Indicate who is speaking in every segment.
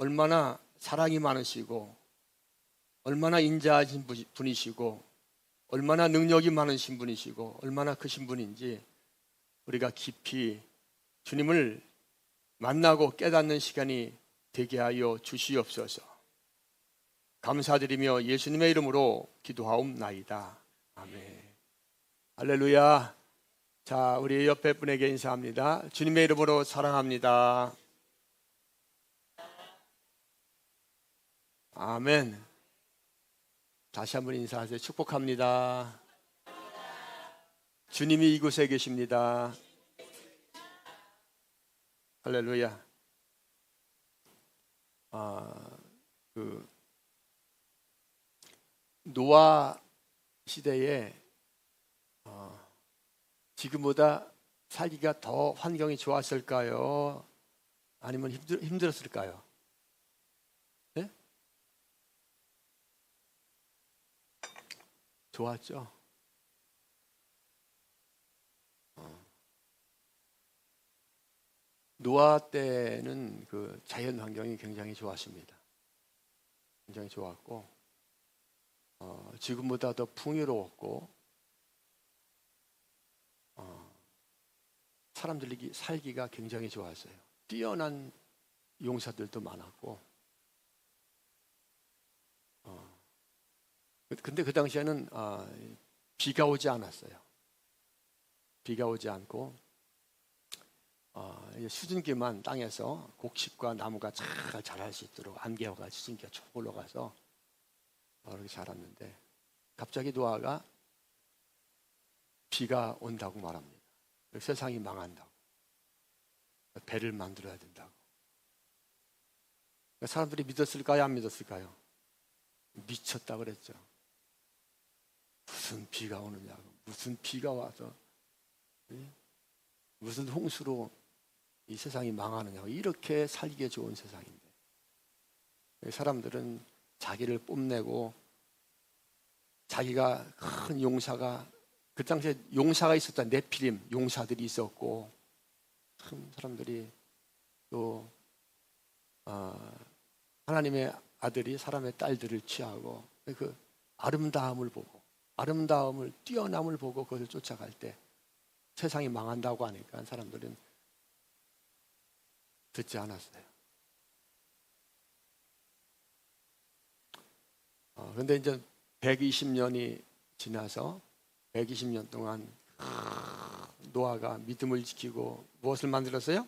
Speaker 1: 얼마나 사랑이 많으시고 얼마나 인자하신 분이시고 얼마나 능력이 많으신 분이시고 얼마나 크신 분인지 우리가 깊이 주님을 만나고 깨닫는 시간이 되게 하여 주시옵소서. 감사드리며 예수님의 이름으로 기도하옵나이다. 아멘. 할렐루야. 자, 우리 옆에 분에게 인사합니다. 주님의 이름으로 사랑합니다. 아멘. 다시 한번 인사하세요. 축복합니다. 주님이 이곳에 계십니다. 할렐루야. 노아 시대에 지금보다 살기가 더 환경이 좋았을까요? 아니면 힘들었을까요? 네? 좋았죠. 노아 때는 그 자연 환경이 굉장히 좋았습니다. 굉장히 좋았고 지금보다 더 풍요로웠고 사람들이 살기가 굉장히 좋았어요. 뛰어난 용사들도 많았고 근데 그 당시에는 비가 오지 않았어요. 비가 오지 않고 수증기만 땅에서 곡식과 나무가 잘 자랄 수 있도록 안개와 수증기가 쭉 올라가서 그렇게 자랐는데 갑자기 노아가 비가 온다고 말합니다. 세상이 망한다고. 배를 만들어야 된다고. 사람들이 믿었을까요? 안 믿었을까요? 미쳤다 그랬죠. 무슨 비가 오느냐고. 무슨 비가 와서 무슨 홍수로 이 세상이 망하느냐고. 이렇게 살기에 좋은 세상인데 사람들은 자기를 뽐내고 자기가 큰 용사가 그 당시에 용사가 있었다. 네피림 용사들이 있었고 참 사람들이 또 하나님의 아들이 사람의 딸들을 취하고 그 아름다움을 보고 아름다움을 뛰어남을 보고 그것을 쫓아갈 때 세상이 망한다고 하니까 사람들은 듣지 않았어요. 그런데 이제 120년이 지나서 120년 동안 노아가 믿음을 지키고 무엇을 만들었어요?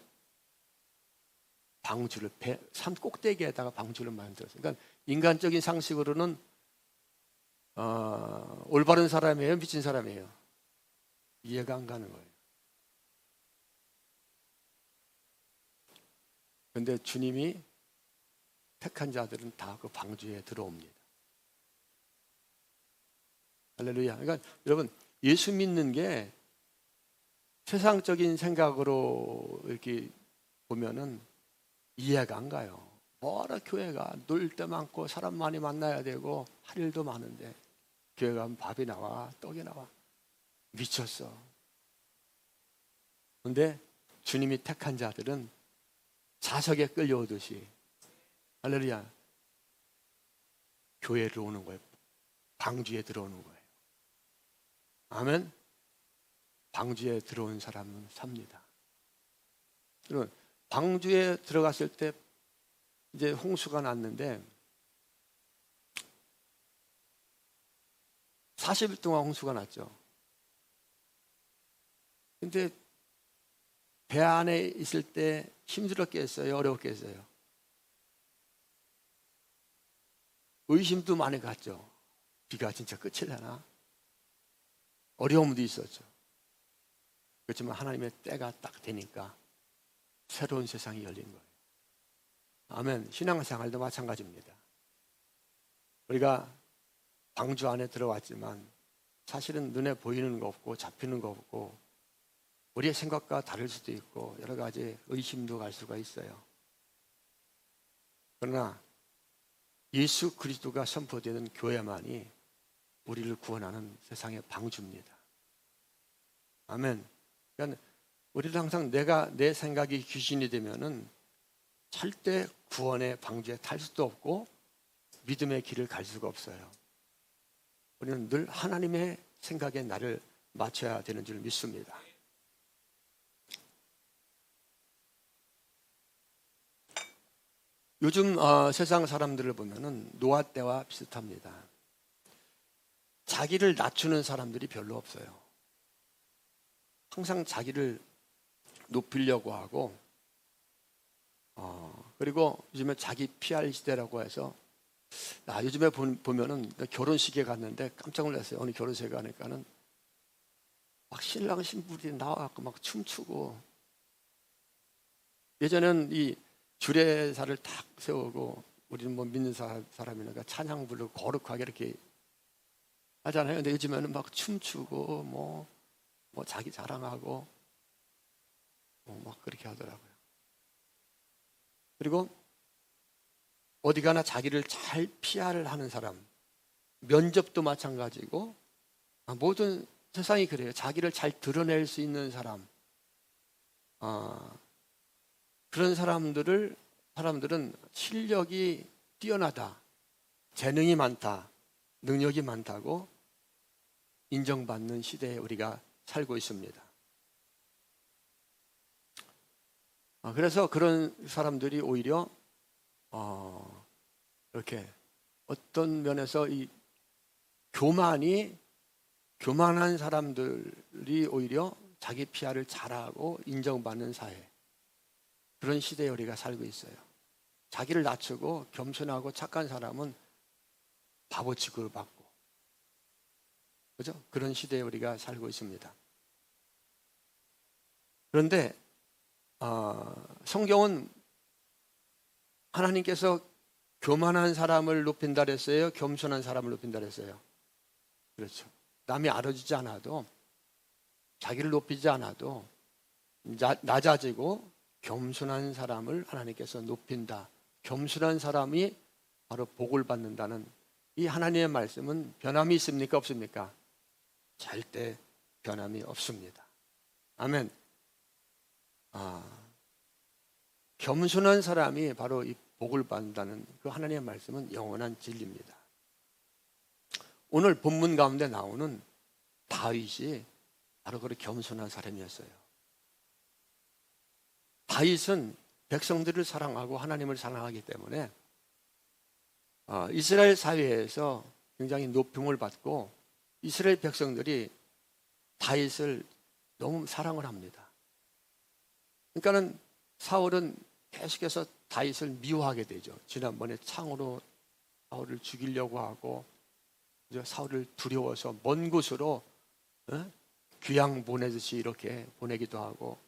Speaker 1: 방주를 산 꼭대기에다가 방주를 만들었어요. 그러니까 인간적인 상식으로는 올바른 사람이에요, 미친 사람이에요? 이해가 안 가는 거예요. 그런데 주님이 택한 자들은 다 그 방주에 들어옵니다. 할렐루야. 그러니까 여러분 예수 믿는 게 세상적인 생각으로 이렇게 보면은 이해가 안 가요. 뭐라 교회가 놀 때 많고 사람 많이 만나야 되고 할 일도 많은데 교회 가면 밥이 나와 떡이 나와. 미쳤어. 그런데 주님이 택한 자들은 자석에 끌려오듯이 할렐루야 교회를 오는 거예요. 방주에 들어오는 거예요. 아멘. 방주에 들어온 사람은 삽니다. 여러분 방주에 들어갔을 때 이제 홍수가 났는데 40일 동안 홍수가 났죠. 근데 배 안에 있을 때 힘들었겠어요? 어려웠겠어요? 의심도 많이 갔죠. 비가 진짜 끝이려나? 어려움도 있었죠. 그렇지만 하나님의 때가 딱 되니까 새로운 세상이 열린 거예요. 아멘. 신앙생활도 마찬가지입니다. 우리가 방주 안에 들어왔지만 사실은 눈에 보이는 거 없고 잡히는 거 없고 우리의 생각과 다를 수도 있고 여러 가지 의심도 갈 수가 있어요. 그러나 예수 그리스도가 선포되는 교회만이 우리를 구원하는 세상의 방주입니다. 아멘. 그러니까 우리는 항상 내 생각이 귀신이 되면은 절대 구원의 방주에 탈 수도 없고 믿음의 길을 갈 수가 없어요. 우리는 늘 하나님의 생각에 나를 맞춰야 되는 줄 믿습니다. 요즘 세상 사람들을 보면은 노아 때와 비슷합니다. 자기를 낮추는 사람들이 별로 없어요. 항상 자기를 높이려고 하고, 그리고 요즘에 자기 PR 시대라고 해서, 요즘에 보면은 결혼식에 갔는데 깜짝 놀랐어요. 어느 결혼식에 가니까는 막 신랑 신부들이 나와갖고 막 춤추고, 예전에는 이 주례사를 탁 세우고 우리는 뭐 믿는 사람이니까 찬양 부르고 거룩하게 이렇게 하잖아요. 근데 요즘에는 막 춤추고 뭐 자기 자랑하고 막 그렇게 하더라고요. 그리고 어디 가나 자기를 잘 PR을 하는 사람, 면접도 마찬가지고 모든 세상이 그래요. 자기를 잘 드러낼 수 있는 사람, 그런 사람들은 실력이 뛰어나다, 재능이 많다, 능력이 많다고 인정받는 시대에 우리가 살고 있습니다. 그래서 그런 사람들이 오히려 이렇게 어떤 면에서 이 교만한 사람들이 오히려 자기 PR을 잘하고 인정받는 사회, 그런 시대에 우리가 살고 있어요. 자기를 낮추고 겸손하고 착한 사람은 바보 취급받고, 그죠? 그런 시대에 우리가 살고 있습니다. 그런데 성경은 하나님께서 교만한 사람을 높인다 그랬어요? 겸손한 사람을 높인다 그랬어요? 그렇죠. 남이 알아주지 않아도, 자기를 높이지 않아도 낮아지고 겸손한 사람을 하나님께서 높인다. 겸손한 사람이 바로 복을 받는다는 이 하나님의 말씀은 변함이 있습니까? 없습니까? 절대 변함이 없습니다. 아멘. 겸손한 사람이 바로 이 복을 받는다는 그 하나님의 말씀은 영원한 진리입니다. 오늘 본문 가운데 나오는 다윗이 바로 그런 겸손한 사람이었어요. 다윗은 백성들을 사랑하고 하나님을 사랑하기 때문에 이스라엘 사회에서 굉장히 높임을 받고, 이스라엘 백성들이 다윗을 너무 사랑을 합니다. 그러니까는 사울은 계속해서 다윗을 미워하게 되죠. 지난번에 창으로 사울을 죽이려고 하고, 사울을 두려워서 먼 곳으로 귀양 보내듯이 이렇게 보내기도 하고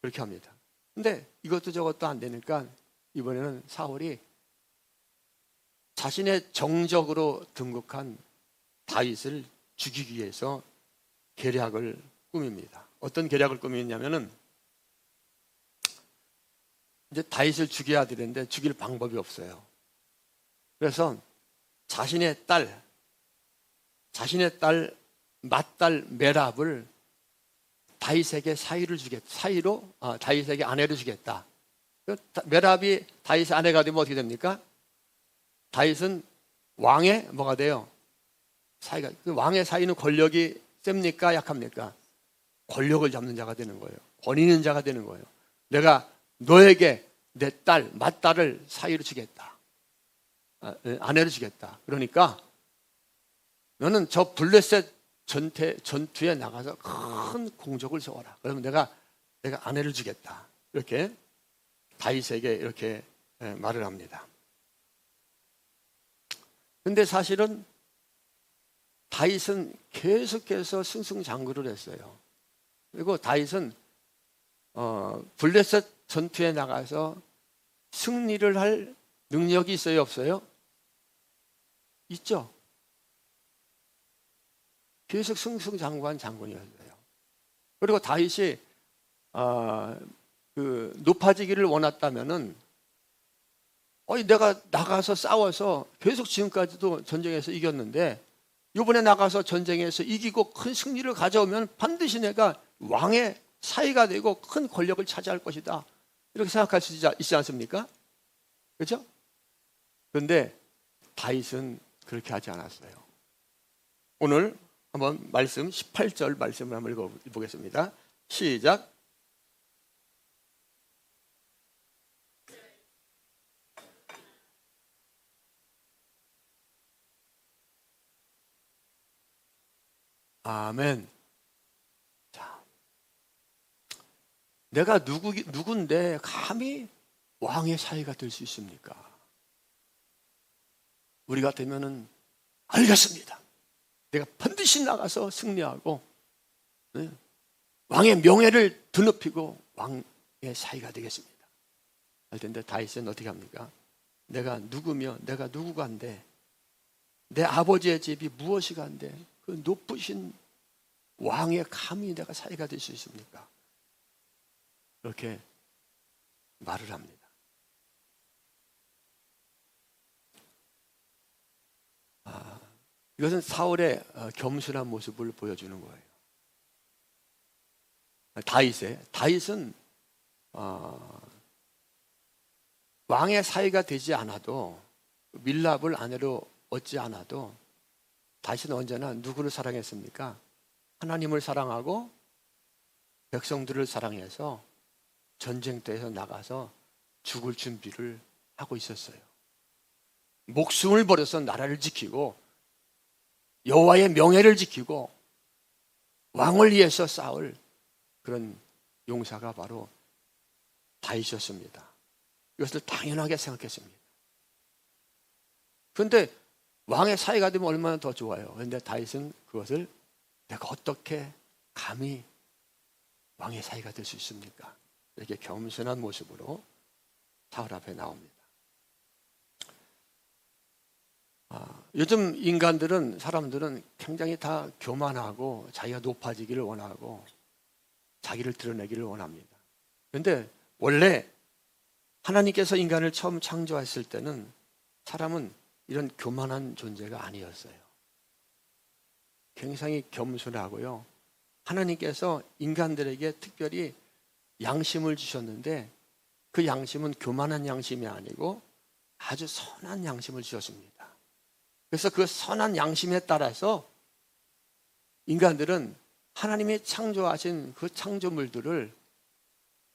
Speaker 1: 그렇게 합니다. 근데 이것도 저것도 안 되니까 이번에는 사울이 자신의 정적으로 등극한 다윗을 죽이기 위해서 계략을 꾸밉니다. 어떤 계략을 꾸미냐면은, 이제 다윗을 죽여야 되는데 죽일 방법이 없어요. 그래서 자신의 딸 맏딸 메랍을 다윗에게 사위로 다윗에게 아내를 주겠다. 메랍이 다윗의 아내가 되면 어떻게 됩니까? 다윗은 왕의 뭐가 돼요? 사위가. 그 왕의 사위는 권력이 셉니까? 약합니까? 권력을 잡는 자가 되는 거예요. 권위 있는 자가 되는 거예요. 내가 너에게 내 딸 맏딸을 사위로 주겠다. 아내를 주겠다. 그러니까 너는 저 블레셋 전투에 나가서 큰 공적을 세워라. 그러면 내가 아내를 주겠다. 이렇게 다윗에게 이렇게 말을 합니다. 근데 사실은 다윗은 계속해서 승승장구를 했어요. 그리고 다윗은 블레셋 전투에 나가서 승리를 할 능력이 있어요, 없어요? 있죠. 계속 승승장구한 장군이었어요. 그리고 다윗이 높아지기를 원했다면은, 내가 나가서 싸워서 계속 지금까지도 전쟁에서 이겼는데 이번에 나가서 전쟁에서 이기고 큰 승리를 가져오면 반드시 내가 왕의 사위가 되고 큰 권력을 차지할 것이다. 이렇게 생각할 수 있지 않습니까? 그렇죠? 그런데 다윗은 그렇게 하지 않았어요. 오늘 한번 말씀 18절 말씀을 한번 읽어보겠습니다. 시작. 아멘. 자, 내가 누군데 감히 왕의 사위가 될 수 있습니까? 우리 같으면은 알겠습니다. 내가 반드시 나가서 승리하고, 네, 왕의 명예를 드높이고 왕의 사위가 되겠습니다. 할 텐데 다윗은 어떻게 합니까? 내가 누구며 내가 누구간데, 내 아버지의 집이 무엇이간데 그 높으신 왕의 감히 내가 사위가 될 수 있습니까? 그렇게 말을 합니다. 이것은 사울의 겸손한 모습을 보여주는 거예요. 다윗은 왕의 사위가 되지 않아도, 밀랍을 아내로 얻지 않아도 다윗은 언제나 누구를 사랑했습니까? 하나님을 사랑하고 백성들을 사랑해서 전쟁터에서 나가서 죽을 준비를 하고 있었어요. 목숨을 버려서 나라를 지키고 여호와의 명예를 지키고 왕을 위해서 싸울 그런 용사가 바로 다윗이었습니다. 이것을 당연하게 생각했습니다. 그런데 왕의 사위가 되면 얼마나 더 좋아요. 그런데 다윗은 그것을 내가 어떻게 감히 왕의 사위가 될 수 있습니까? 이렇게 겸손한 모습으로 사울 앞에 나옵니다. 요즘 사람들은 굉장히 다 교만하고 자기가 높아지기를 원하고 자기를 드러내기를 원합니다. 그런데 원래 하나님께서 인간을 처음 창조했을 때는 사람은 이런 교만한 존재가 아니었어요. 굉장히 겸손하고요. 하나님께서 인간들에게 특별히 양심을 주셨는데 그 양심은 교만한 양심이 아니고 아주 선한 양심을 주셨습니다. 그래서 그 선한 양심에 따라서 인간들은 하나님이 창조하신 그 창조물들을,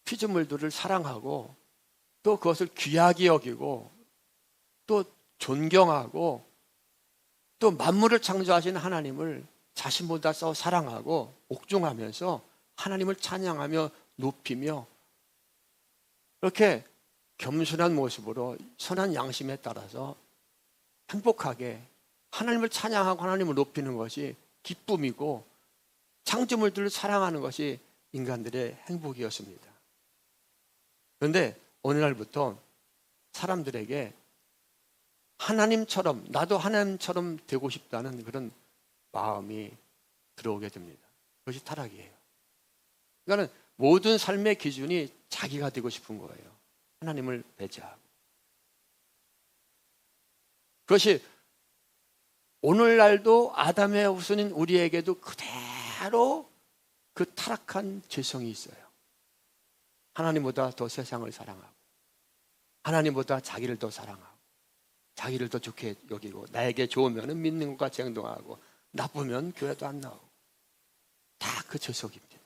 Speaker 1: 피조물들을 사랑하고 또 그것을 귀하게 여기고 또 존경하고 또 만물을 창조하신 하나님을 자신보다 더 사랑하고 옥종하면서 하나님을 찬양하며 높이며 이렇게 겸손한 모습으로 선한 양심에 따라서 행복하게 하나님을 찬양하고 하나님을 높이는 것이 기쁨이고 창조물들을 사랑하는 것이 인간들의 행복이었습니다. 그런데 어느 날부터 사람들에게 하나님처럼, 나도 하나님처럼 되고 싶다는 그런 마음이 들어오게 됩니다. 그것이 타락이에요. 그러니까 모든 삶의 기준이 자기가 되고 싶은 거예요. 하나님을 배제하고. 그것이 오늘날도 아담의 후손인 우리에게도 그대로 그 타락한 죄성이 있어요. 하나님보다 더 세상을 사랑하고 하나님보다 자기를 더 사랑하고 자기를 더 좋게 여기고 나에게 좋으면 믿는 것과 같이 행동하고 나쁘면 교회도 안 나오고 다 그 죄성입니다.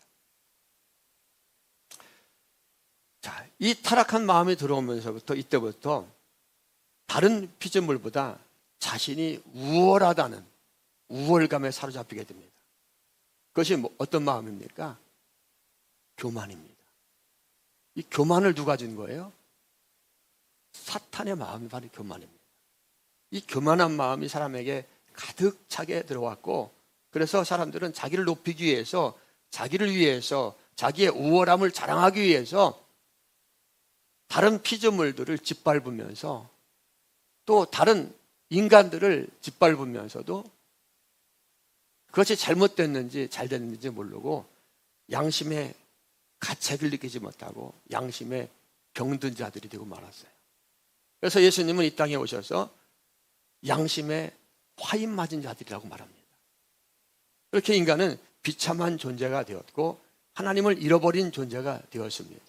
Speaker 1: 자, 이 타락한 마음이 들어오면서부터 이때부터 다른 피조물보다 자신이 우월하다는 우월감에 사로잡히게 됩니다. 그것이 어떤 마음입니까? 교만입니다. 이 교만을 누가 준 거예요? 사탄의 마음이 바로 교만입니다. 이 교만한 마음이 사람에게 가득 차게 들어왔고, 그래서 사람들은 자기를 높이기 위해서, 자기를 위해서, 자기의 우월함을 자랑하기 위해서 다른 피조물들을 짓밟으면서 또 다른 인간들을 짓밟으면서도 그것이 잘못됐는지 잘 됐는지 모르고 양심의 가책을 느끼지 못하고 양심에 병든 자들이 되고 말았어요. 그래서 예수님은 이 땅에 오셔서 양심에 화인 맞은 자들이라고 말합니다. 그렇게 인간은 비참한 존재가 되었고 하나님을 잃어버린 존재가 되었습니다.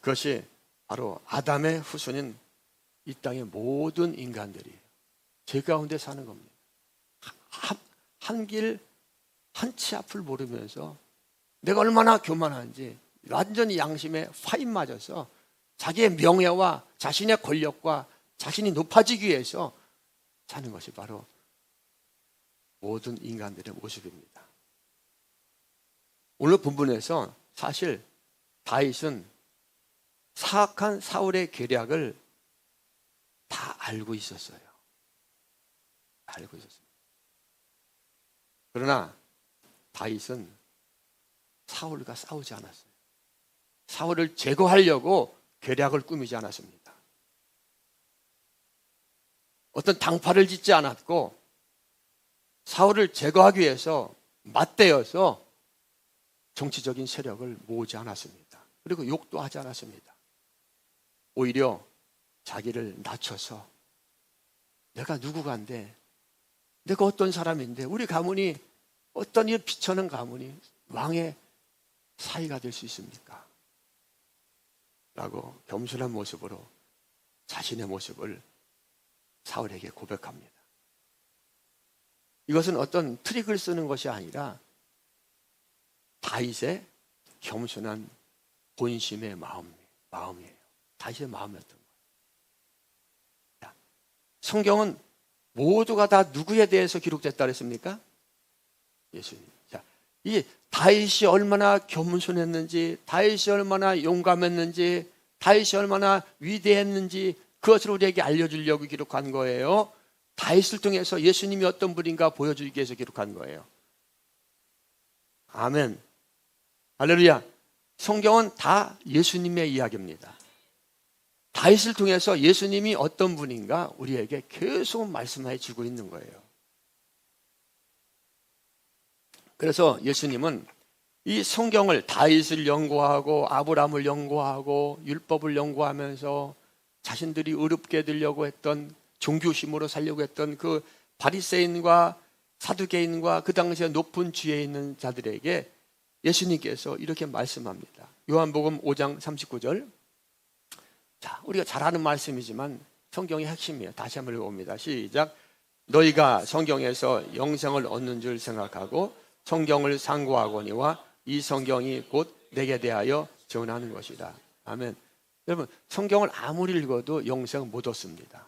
Speaker 1: 그것이 바로 아담의 후손인 이 땅의 모든 인간들이 죄 가운데 사는 겁니다. 한 길, 한 치 앞을 모르면서 내가 얼마나 교만한지 완전히 양심에 파인 맞아서 자기의 명예와 자신의 권력과 자신이 높아지기 위해서 사는 것이 바로 모든 인간들의 모습입니다. 오늘 본문에서 사실 다윗은 사악한 사울의 계략을 다 알고 있었어요. 알고 있었습니다. 그러나 다윗은 사울과 싸우지 않았어요. 사울을 제거하려고 계략을 꾸미지 않았습니다. 어떤 당파를 짓지 않았고 사울을 제거하기 위해서 맞대어서 정치적인 세력을 모으지 않았습니다. 그리고 욕도 하지 않았습니다. 오히려 자기를 낮춰서 내가 누구간데, 내가 어떤 사람인데, 우리 가문이 어떤 일 비천한 가문이 왕의 사위가 될 수 있습니까? 라고 겸손한 모습으로 자신의 모습을 사울에게 고백합니다. 이것은 어떤 트릭을 쓰는 것이 아니라 다윗의 겸손한 본심의 마음이에요. 다윗의 마음이었던 거예요. 성경은 모두가 다 누구에 대해서 기록됐다 그랬습니까? 예수님. 자, 이 다윗이 얼마나 겸손했는지, 다윗이 얼마나 용감했는지, 다윗이 얼마나 위대했는지 그것을 우리에게 알려주려고 기록한 거예요. 다윗을 통해서 예수님이 어떤 분인가 보여주기 위해서 기록한 거예요. 아멘. 할렐루야. 성경은 다 예수님의 이야기입니다. 다윗을 통해서 예수님이 어떤 분인가 우리에게 계속 말씀해 주고 있는 거예요. 그래서 예수님은 이 성경을 다윗을 연구하고 아브라함을 연구하고 율법을 연구하면서 자신들이 의롭게 되려고 했던, 종교심으로 살려고 했던 그 바리새인과 사두개인과 그 당시에 높은 지위에 있는 자들에게 예수님께서 이렇게 말씀합니다. 요한복음 5장 39절. 자, 우리가 잘 아는 말씀이지만 성경의 핵심이에요. 다시 한번 읽어봅니다. 시작. 너희가 성경에서 영생을 얻는 줄 생각하고 성경을 상고하거니와 이 성경이 곧 내게 대하여 전하는 것이다. 아멘. 여러분, 성경을 아무리 읽어도 영생 못 얻습니다.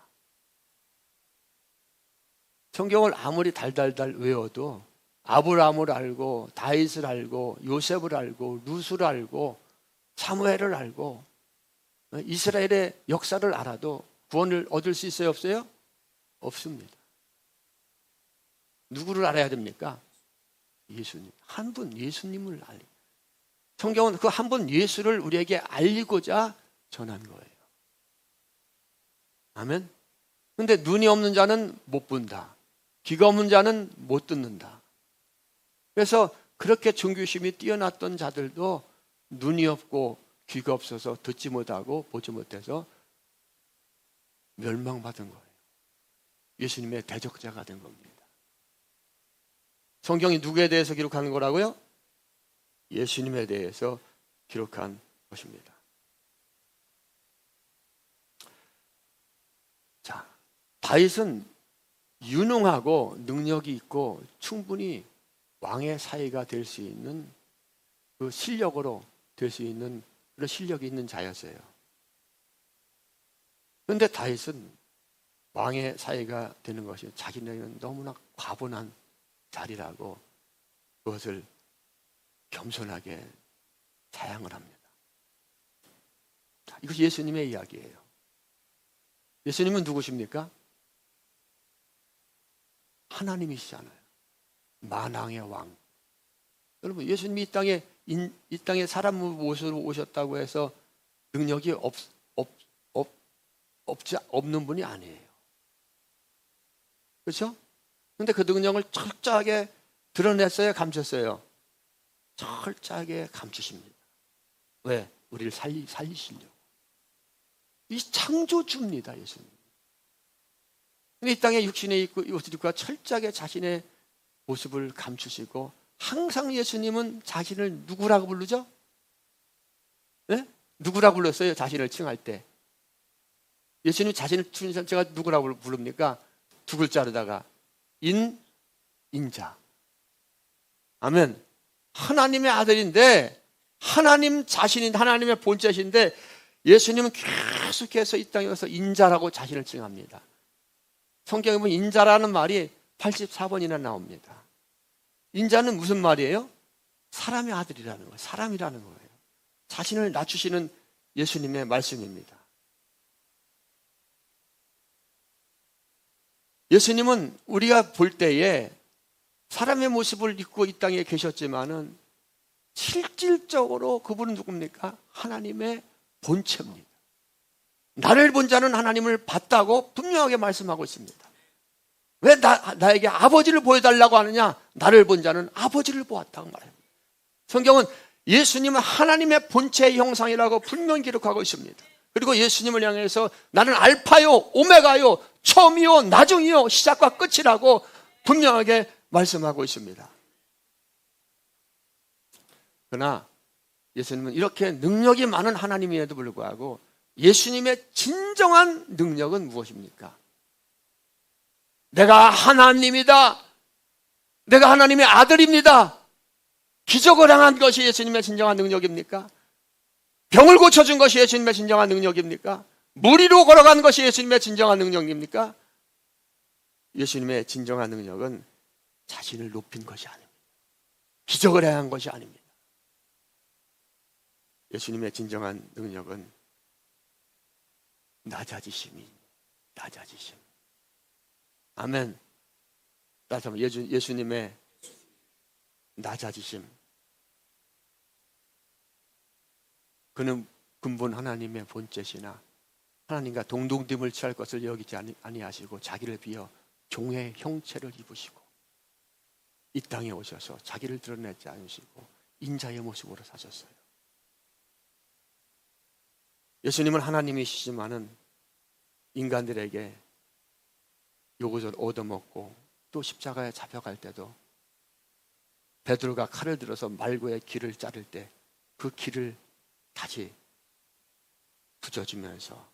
Speaker 1: 성경을 아무리 달달달 외워도 아브라함을 알고 다윗을 알고 요셉을 알고 룻을 알고 사무엘을 알고 이스라엘의 역사를 알아도 구원을 얻을 수 있어요? 없어요? 없습니다. 누구를 알아야 됩니까? 예수님. 한 분 예수님을 알리. 성경은 그 한 분 예수를 우리에게 알리고자 전한 거예요. 아멘. 근데 눈이 없는 자는 못 본다. 귀가 없는 자는 못 듣는다. 그래서 그렇게 종교심이 뛰어났던 자들도 눈이 없고 귀가 없어서 듣지 못하고 보지 못해서 멸망받은 거예요. 예수님의 대적자가 된 겁니다. 성경이 누구에 대해서 기록하는 거라고요? 예수님에 대해서 기록한 것입니다. 자, 다윗은 유능하고 능력이 있고 충분히 왕의 사위가 될 수 있는 그 실력으로 될 수 있는 그런 실력이 있는 자였어요. 그런데 다윗은 왕의 사위가 되는 것이 자기네는 너무나 과분한 자리라고 그것을 겸손하게 자양을 합니다. 이것이 예수님의 이야기예요. 예수님은 누구십니까? 하나님이시잖아요. 만왕의 왕. 여러분, 예수님이 이 땅에 사람 모습으로 오셨다고 해서 능력이 없는 분이 아니에요. 그렇죠? 근데 그 능력을 철저하게 드러냈어요, 감췄어요? 철저하게 감추십니다. 왜? 우리를 살리시려고. 이 창조주입니다, 예수님. 근데 이 땅에 육신에 있고 옷을 입고 철저하게 자신의 모습을 감추시고 항상 예수님은 자신을 누구라고 부르죠? 네? 누구라고 불렀어요? 자신을 칭할 때. 예수님 자신을 제가 누구라고 부릅니까? 두 글자로다가 인자. 아멘. 하나님의 아들인데 하나님 자신인 하나님의 본체신데 예수님은 계속해서 이 땅에 와서 인자라고 자신을 칭합니다. 성경에 보면 인자라는 말이 84번이나 나옵니다. 인자는 무슨 말이에요? 사람의 아들이라는 거예요. 사람이라는 거예요. 자신을 낮추시는 예수님의 말씀입니다. 예수님은 우리가 볼 때에 사람의 모습을 입고 이 땅에 계셨지만은 실질적으로 그분은 누굽니까? 하나님의 본체입니다. 나를 본 자는 하나님을 봤다고 분명하게 말씀하고 있습니다. 왜 나에게 아버지를 보여달라고 하느냐? 나를 본 자는 아버지를 보았다고 말합니다. 성경은 예수님은 하나님의 본체의 형상이라고 분명히 기록하고 있습니다. 그리고 예수님을 향해서 나는 알파요 오메가요 처음이요 나중이요 시작과 끝이라고 분명하게 말씀하고 있습니다. 그러나 예수님은 이렇게 능력이 많은 하나님임에도 불구하고 예수님의 진정한 능력은 무엇입니까? 내가 하나님이다. 내가 하나님의 아들입니다. 기적을 행한 것이 예수님의 진정한 능력입니까? 병을 고쳐준 것이 예수님의 진정한 능력입니까? 물 위로 걸어간 것이 예수님의 진정한 능력입니까? 예수님의 진정한 능력은 자신을 높인 것이 아닙니다. 기적을 행한 것이 아닙니다. 예수님의 진정한 능력은 낮아지심이 낮아지심. 아멘. 다시 한번 예수님의 낮아지심. 그는 근본 하나님의 본체시나 하나님과 동등됨을 취할 것을 여기지 아니하시고 자기를 비어 종의 형체를 입으시고 이 땅에 오셔서 자기를 드러내지 않으시고 인자의 모습으로 사셨어요. 예수님은 하나님이시지만은 인간들에게 요것을 얻어먹고 또 십자가에 잡혀갈 때도 베드로가 칼을 들어서 말고의 길을 자를 때 그 길을 다시 부져주면서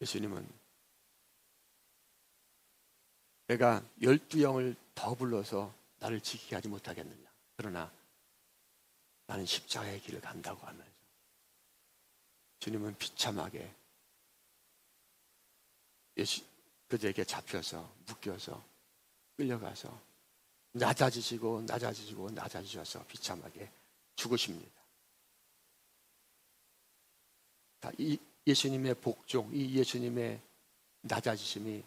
Speaker 1: 예수님은 내가 12영을 더 불러서 나를 지키게 하지 못하겠느냐. 그러나 나는 십자가의 길을 간다고 하면서 주님은 비참하게 그들에게 잡혀서 묶여서 끌려가서 낮아지셔서 비참하게 죽으십니다. 이 예수님의 복종, 이 예수님의 낮아지심이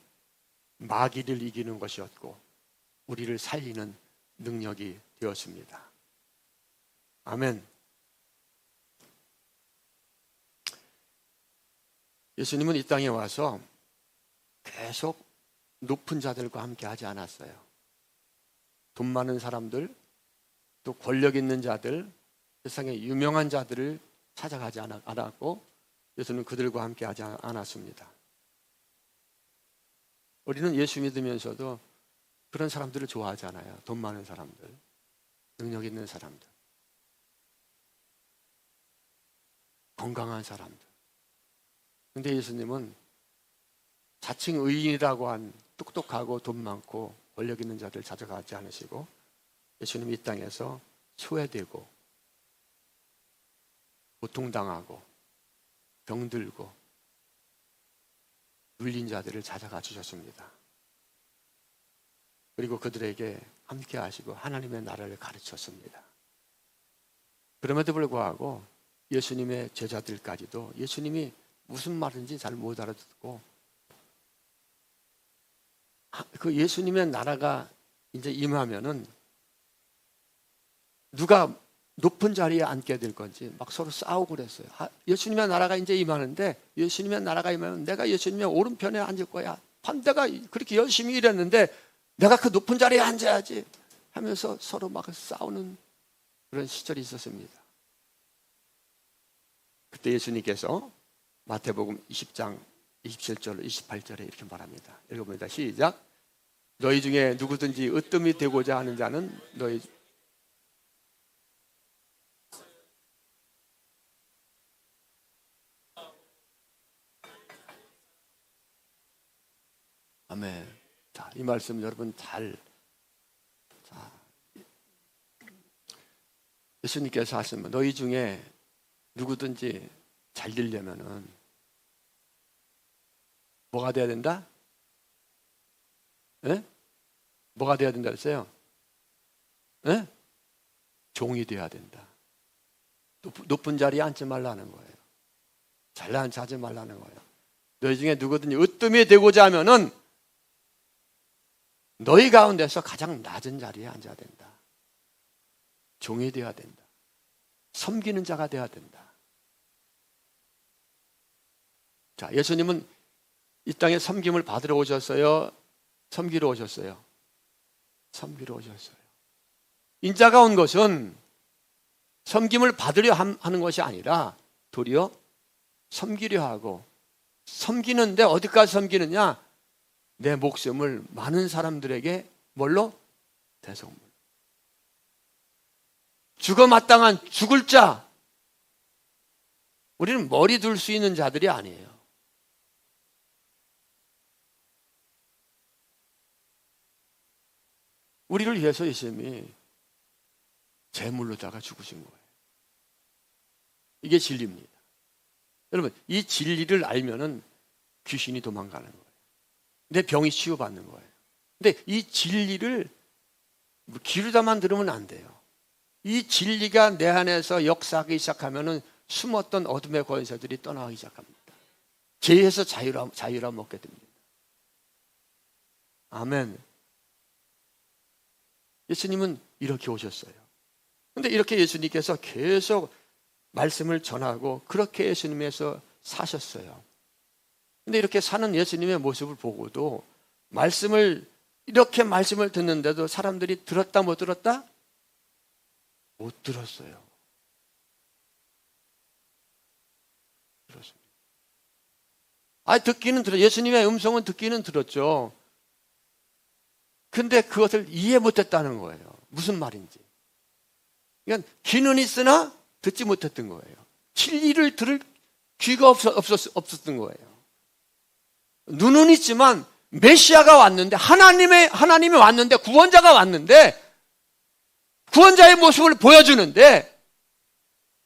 Speaker 1: 마귀를 이기는 것이었고 우리를 살리는 능력이 되었습니다. 아멘. 예수님은 이 땅에 와서 계속 높은 자들과 함께 하지 않았어요. 돈 많은 사람들, 또 권력 있는 자들, 세상에 유명한 자들을 찾아가지 않았고 예수는 그들과 함께 하지 않았습니다. 우리는 예수 믿으면서도 그런 사람들을 좋아하잖아요. 돈 많은 사람들, 능력 있는 사람들, 건강한 사람들. 근데 예수님은 자칭 의인이라고 한 똑똑하고 돈 많고 권력 있는 자들 찾아가지 않으시고 예수님이 이 땅에서 소외되고 고통당하고 병들고 눌린 자들을 찾아가 주셨습니다. 그리고 그들에게 함께 하시고 하나님의 나라를 가르쳤습니다. 그럼에도 불구하고 예수님의 제자들까지도 예수님이 무슨 말인지 잘 못 알아듣고 그 예수님의 나라가 이제 임하면은 누가 높은 자리에 앉게 될 건지 막 서로 싸우고 그랬어요. 예수님의 나라가 이제 임하는데 예수님의 나라가 임하면 내가 예수님의 오른편에 앉을 거야. 내가 그렇게 열심히 일했는데 내가 그 높은 자리에 앉아야지 하면서 서로 막 싸우는 그런 시절이 있었습니다. 그때 예수님께서 마태복음 20장 27절 28절에 이렇게 말합니다. 읽어봅니다. 시작. 너희 중에 누구든지 으뜸이 되고자 하는 자는 너희 아멘. 자, 이 말씀 여러분 잘, 자, 예수님께서 하시면 너희 중에 누구든지 잘 되려면은 뭐가 돼야 된다? 예? 뭐가 돼야 된다 그랬어요? 예? 종이 돼야 된다. 높은 자리에 앉지 말라는 거예요. 잘난 체 하지 말라는 거예요. 너희 중에 누구든지 으뜸이 되고자 하면은 너희 가운데서 가장 낮은 자리에 앉아야 된다. 종이 되어야 된다. 섬기는 자가 되어야 된다. 자, 예수님은 이 땅에 섬김을 받으러 오셨어요? 섬기러 오셨어요? 섬기러 오셨어요. 인자가 온 것은 섬김을 받으려 하는 것이 아니라 도리어 섬기려 하고, 섬기는데 어디까지 섬기느냐? 내 목숨을 많은 사람들에게 뭘로? 대속물. 죽어 마땅한 죽을 자. 우리는 머리 둘 수 있는 자들이 아니에요. 우리를 위해서 예수님이 제물로다가 죽으신 거예요. 이게 진리입니다. 여러분, 이 진리를 알면은 귀신이 도망가는 거예요. 내 병이 치유받는 거예요. 근데 이 진리를 귀로다만 들으면 안 돼요. 이 진리가 내 안에서 역사하기 시작하면은 숨었던 어둠의 권세들이 떠나기 시작합니다. 죄에서 자유라 먹게 됩니다. 아멘. 예수님은 이렇게 오셨어요. 근데 이렇게 예수님께서 계속 말씀을 전하고 그렇게 예수님에서 사셨어요. 근데 이렇게 사는 예수님의 모습을 보고도 이렇게 말씀을 듣는데도 사람들이 들었다 못 들었다? 못 들었어요. 들었습니다. 듣기는 예수님의 음성은 듣기는 들었죠. 근데 그것을 이해 못했다는 거예요. 무슨 말인지. 그러니까 귀는 있으나 듣지 못했던 거예요. 진리를 들을 귀가 없었던 거예요. 눈은 있지만 메시아가 왔는데 하나님이 왔는데 구원자가 왔는데 구원자의 모습을 보여주는데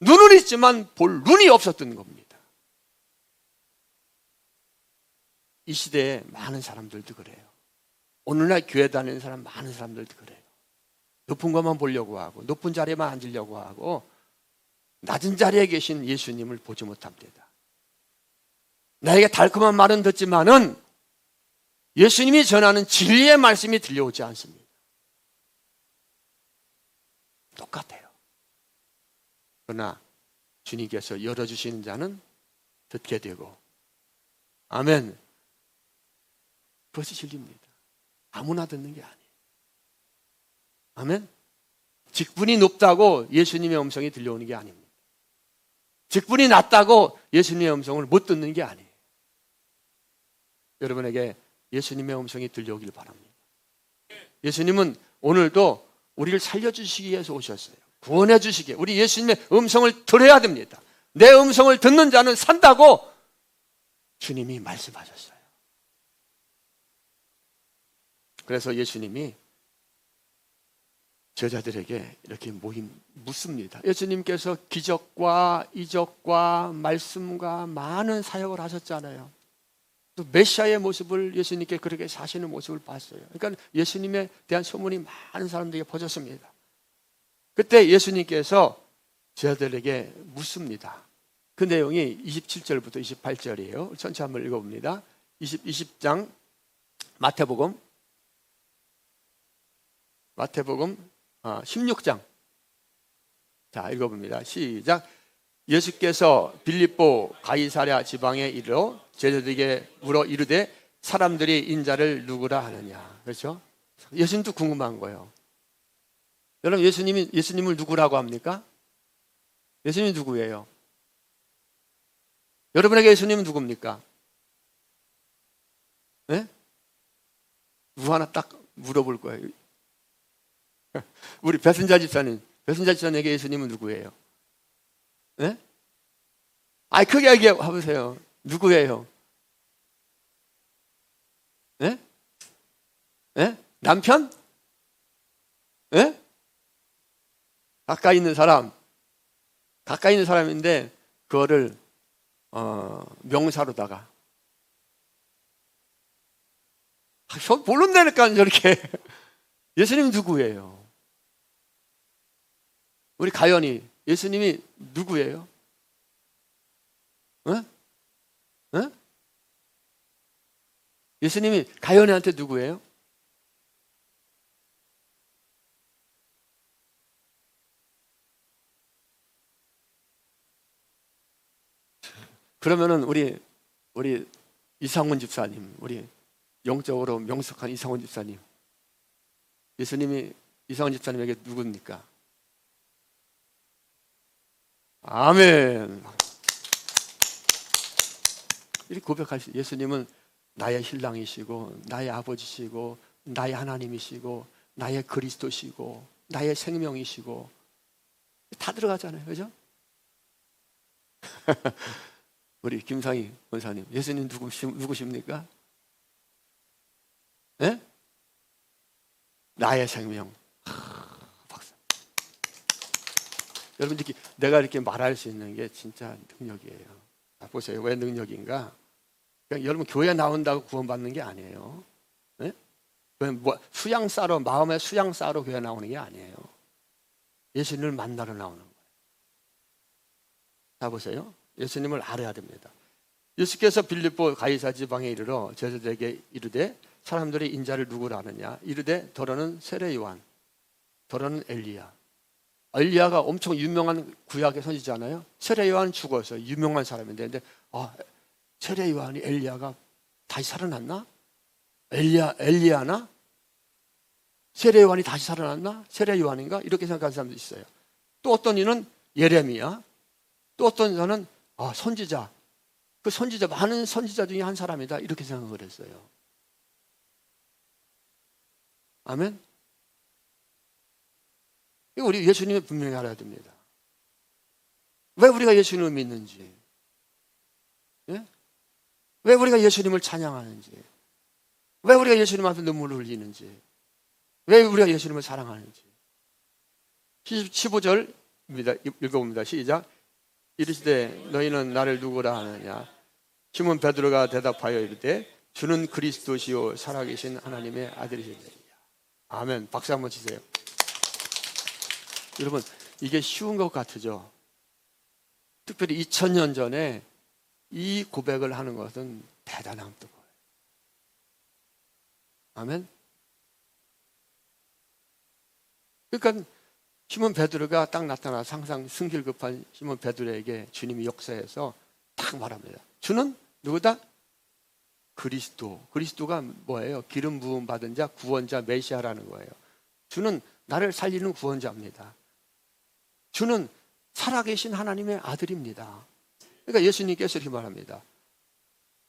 Speaker 1: 눈은 있지만 볼 눈이 없었던 겁니다. 이 시대에 많은 사람들도 그래요. 오늘날 교회 다니는 많은 사람들도 그래요. 높은 것만 보려고 하고 높은 자리에만 앉으려고 하고 낮은 자리에 계신 예수님을 보지 못합니다. 나에게 달콤한 말은 듣지만은 예수님이 전하는 진리의 말씀이 들려오지 않습니다. 똑같아요. 그러나 주님께서 열어주시는 자는 듣게 되고, 아멘. 그것이 진리입니다. 아무나 듣는 게 아니에요. 아멘. 직분이 높다고 예수님의 음성이 들려오는 게 아닙니다. 직분이 낮다고 예수님의 음성을 못 듣는 게 아니에요. 여러분에게 예수님의 음성이 들려오길 바랍니다. 예수님은 오늘도 우리를 살려주시기 위해서 오셨어요. 구원해 주시기. 우리 예수님의 음성을 들어야 됩니다. 내 음성을 듣는 자는 산다고 주님이 말씀하셨어요. 그래서 예수님이 제자들에게 이렇게 묻습니다. 예수님께서 기적과 이적과 말씀과 많은 사역을 하셨잖아요. 또 메시아의 모습을 예수님께 그렇게 사시는 모습을 봤어요. 그러니까 예수님에 대한 소문이 많은 사람들에게 퍼졌습니다. 그때 예수님께서 제자들에게 묻습니다. 그 내용이 27절부터 28절이에요. 전체 한번 읽어봅니다. 20장 마태복음 16장. 자, 읽어봅니다. 시작. 예수께서 빌립보 가이사랴 지방에 이르러 제자들에게 물어 이르되 사람들이 인자를 누구라 하느냐. 그렇죠? 예수님도 궁금한 거예요. 여러분, 예수님을 누구라고 합니까? 예수님이 누구예요? 여러분에게 예수님은 누굽니까? 네? 누구 하나 딱 물어볼 거예요. 우리 배순자 집사님에게 예수님은 누구예요? 네? 크게 얘기해 보세요. 누구예요? 네? 예? 남편? 예? 가까이 있는 사람. 가까이 있는 사람인데 그거를 명사로다가 모른다니까 저렇게. 예수님 누구예요? 우리 가연이 예수님이 누구예요? 어? 어? 예수님이 가연이한테 누구예요? 그러면은 우리 이상훈 집사님, 우리 영적으로 명석한 이상훈 집사님, 예수님이 이상훈 집사님에게 누굽니까? 아멘. 이렇게 고백하시. 예수님은 나의 신랑이시고 나의 아버지시고 나의 하나님이시고 나의 그리스도시고 나의 생명이시고 다 들어가잖아요, 그죠? 우리 김상희 권사님, 예수님 누구십니까? 예? 나의 생명. 박사. 여러분, 내가 이렇게 말할 수 있는 게 진짜 능력이에요. 보세요. 왜 능력인가? 그냥 여러분 교회 나온다고 구원받는 게 아니에요. 예? 수양사로, 마음의 수양사로 교회 나오는 게 아니에요. 예수님을 만나러 나오는 거예요. 자, 보세요. 예수님을 알아야 됩니다. 예수께서 빌립보 가이사 지방에 이르러 제자들에게 이르되 사람들이 인자를 누구라 하느냐? 이르되 더러는 세례 요한, 더러는 엘리야. 엘리야가 엄청 유명한 구약의 선지자잖아요. 세례 요한 죽어서 유명한 사람인데, 근데 세례 요한이 엘리야가 다시 살아났나? 엘리야나? 세례 요한이 다시 살아났나? 세례 요한인가? 이렇게 생각하는 사람도 있어요. 또 어떤 이는 예레미야, 또 어떤 이는 선지자. 그 선지자, 많은 선지자 중에 한 사람이다. 이렇게 생각을 했어요. 아멘? 이거 우리 예수님을 분명히 알아야 됩니다. 왜 우리가 예수님을 믿는지, 예? 왜 우리가 예수님을 찬양하는지, 왜 우리가 예수님 앞에 눈물을 흘리는지, 왜 우리가 예수님을 사랑하는지. 15절입니다. 읽어봅니다. 시작. 이르시되 너희는 나를 누구라 하느냐? 시몬 베드로가 대답하여 이르되 주는 그리스도시요 살아계신 하나님의 아들이시니라. 아멘. 박수 한번 치세요. 여러분, 이게 쉬운 것 같으죠? 특별히 2000년 전에 이 고백을 하는 것은 대단한 거예요. 아멘. 그러니까 시몬 베드로가 딱 나타나서 항상 승질급한 시몬 베드로에게 주님이 역사해서 딱 말합니다. 주는 누구다? 그리스도. 그리스도가 뭐예요? 기름 부음 받은 자, 구원자, 메시아라는 거예요. 주는 나를 살리는 구원자입니다. 주는 살아계신 하나님의 아들입니다. 그러니까 예수님께서 이렇게 말합니다.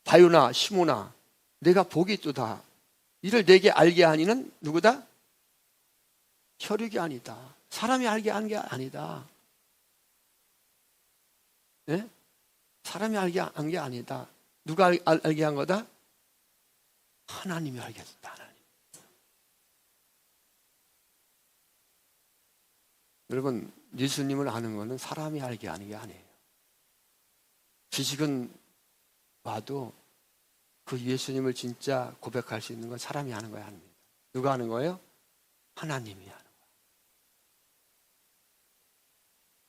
Speaker 1: 바요나 시모나, 내가 복이 있도다. 이를 내게 알게 하니는 누구다? 혈육이 아니다. 사람이 알게 한 게 아니다. 네? 사람이 알게 한 게 아니다. 누가 알게 한 거다? 하나님이 알게 했다. 하나님. 여러분, 예수님을 아는 것은 사람이 알게 하는 게 아니에요. 지식은 와도 그 예수님을 진짜 고백할 수 있는 건 사람이 하는 거야, 아닙니다. 누가 하는 거예요? 하나님이 하는 거예요.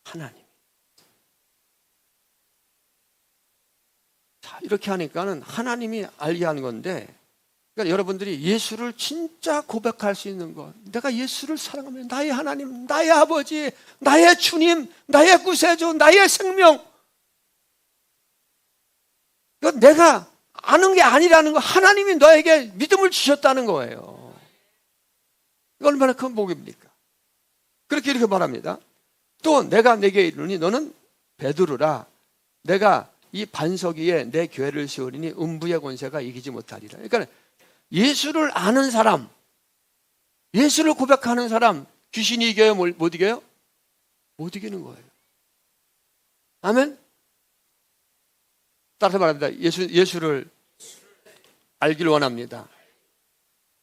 Speaker 1: 하나님. 자, 이렇게 하니까는 하나님이 알게 하는 건데, 그러니까 여러분들이 예수를 진짜 고백할 수 있는 것, 내가 예수를 사랑하면 나의 하나님, 나의 아버지, 나의 주님, 나의 구세주, 나의 생명, 이건 내가 아는 게 아니라는 거, 하나님이 너에게 믿음을 주셨다는 거예요. 이거 얼마나 큰 복입니까? 그렇게 이렇게 말합니다. 또 내가 내게 이르니 너는 베드로라. 내가 이 반석 위에 내 교회를 세우리니 음부의 권세가 이기지 못하리라. 그러니까 예수를 아는 사람, 예수를 고백하는 사람, 귀신이 이겨요? 못 이겨요? 못 이기는 거예요. 아멘? 따라서 말합니다. 예수를 알기를 원합니다.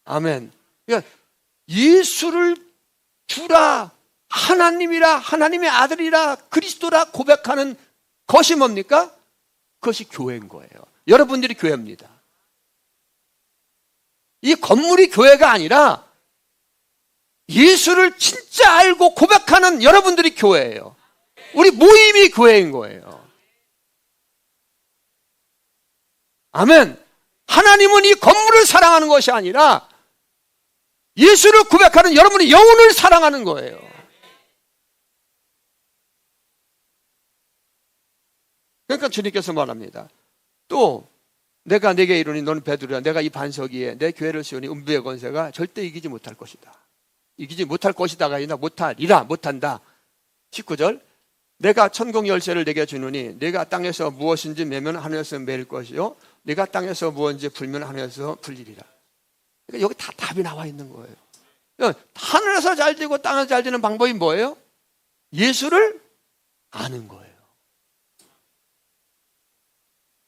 Speaker 1: 아멘. 그러니까 예수를 주라, 하나님이라, 하나님의 아들이라, 그리스도라 고백하는 것이 뭡니까? 그것이 교회인 거예요. 여러분들이 교회입니다. 이 건물이 교회가 아니라 예수를 진짜 알고 고백하는 여러분들이 교회예요. 우리 모임이 교회인 거예요. 아멘. 하나님은 이 건물을 사랑하는 것이 아니라 예수를 고백하는 여러분의 영혼을 사랑하는 거예요. 그러니까 주님께서 말합니다. 또 내가 내게 이르니 너는 베드로야. 내가 이 반석 위에 내 교회를 세우니 음부의 권세가 절대 이기지 못할 것이다. 이기지 못할 것이다가 아니라 못하리라, 못한다. 19절 내가 천국 열쇠를 내게 주노니 내가 땅에서 무엇인지 매면 하늘에서 매일 것이요 내가 땅에서 무엇인지 풀면 하늘에서 풀리리라. 그러니까 여기 다 답이 나와 있는 거예요. 하늘에서 잘 되고 땅에서 잘 되는 방법이 뭐예요? 예수를 아는 거예요.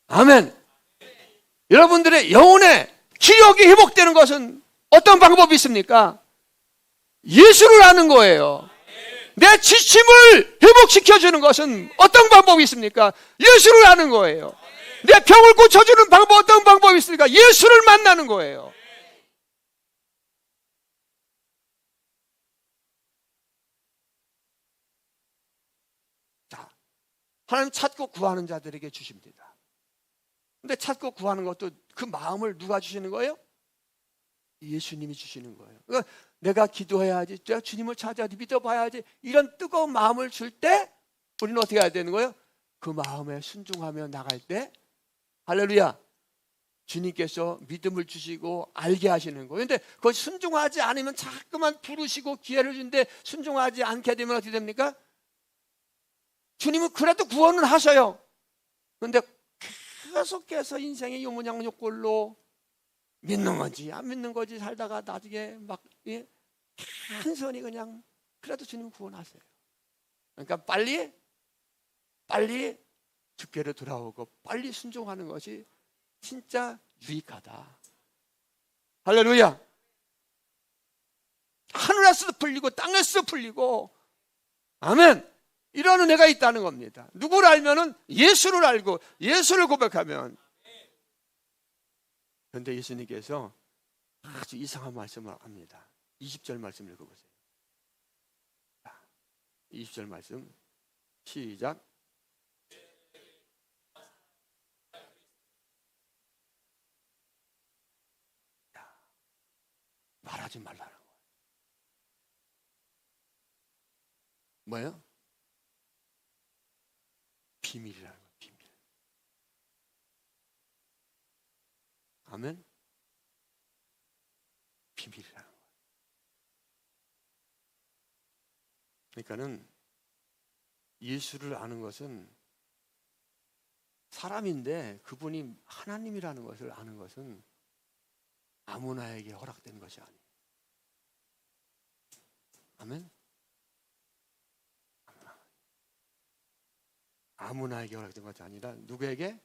Speaker 1: 아멘. 여러분들의 영혼의 기억이 회복되는 것은 어떤 방법이 있습니까? 예수를 아는 거예요. 내 지침을 회복시켜주는 것은 어떤 방법이 있습니까? 예수를 아는 거예요. 내 병을 고쳐주는 방법 어떤 방법이 있습니까? 예수를 만나는 거예요. 자, 하나님 찾고 구하는 자들에게 주십니다. 근데 찾고 구하는 것도 그 마음을 누가 주시는 거예요? 예수님이 주시는 거예요. 그러니까 내가 기도해야지, 내가 주님을 찾아야지, 믿어봐야지, 이런 뜨거운 마음을 줄 때 우리는 어떻게 해야 되는 거예요? 그 마음에 순종하며 나갈 때 할렐루야, 주님께서 믿음을 주시고 알게 하시는 거예요. 그런데 그것이 순종하지 않으면 자꾸만 부르시고 기회를 주는데 순종하지 않게 되면 어떻게 됩니까? 주님은 그래도 구원은 하셔요. 그런데 계속해서 인생의 요문양요꼴로 믿는 건지 안 믿는 건지 살다가 나중에 막 한선이 그냥 그래도 주님 구원하세요. 그러니까 빨리 주께로 돌아오고 빨리 순종하는 것이 진짜 유익하다. 할렐루야. 하늘에서도 풀리고 땅에서도 풀리고 아멘. 이런 은혜가 있다는 겁니다. 누구를 알면은 예수를 알고 예수를 고백하면. 그런데 예수님께서 아주 이상한 말씀을 합니다. 20절 말씀 읽어보세요. 20절 말씀 시작. 말하지 말라는 거예요. 뭐예요? 비밀이라는 거예요. 비밀. 아멘. 비밀이라는 거예요. 그러니까는 예수를 아는 것은 사람인데 그분이 하나님이라는 것을 아는 것은 아무나에게 허락된 것이 아니에요. 아멘. 아무나에게 허락된 것이 아니라 누구에게?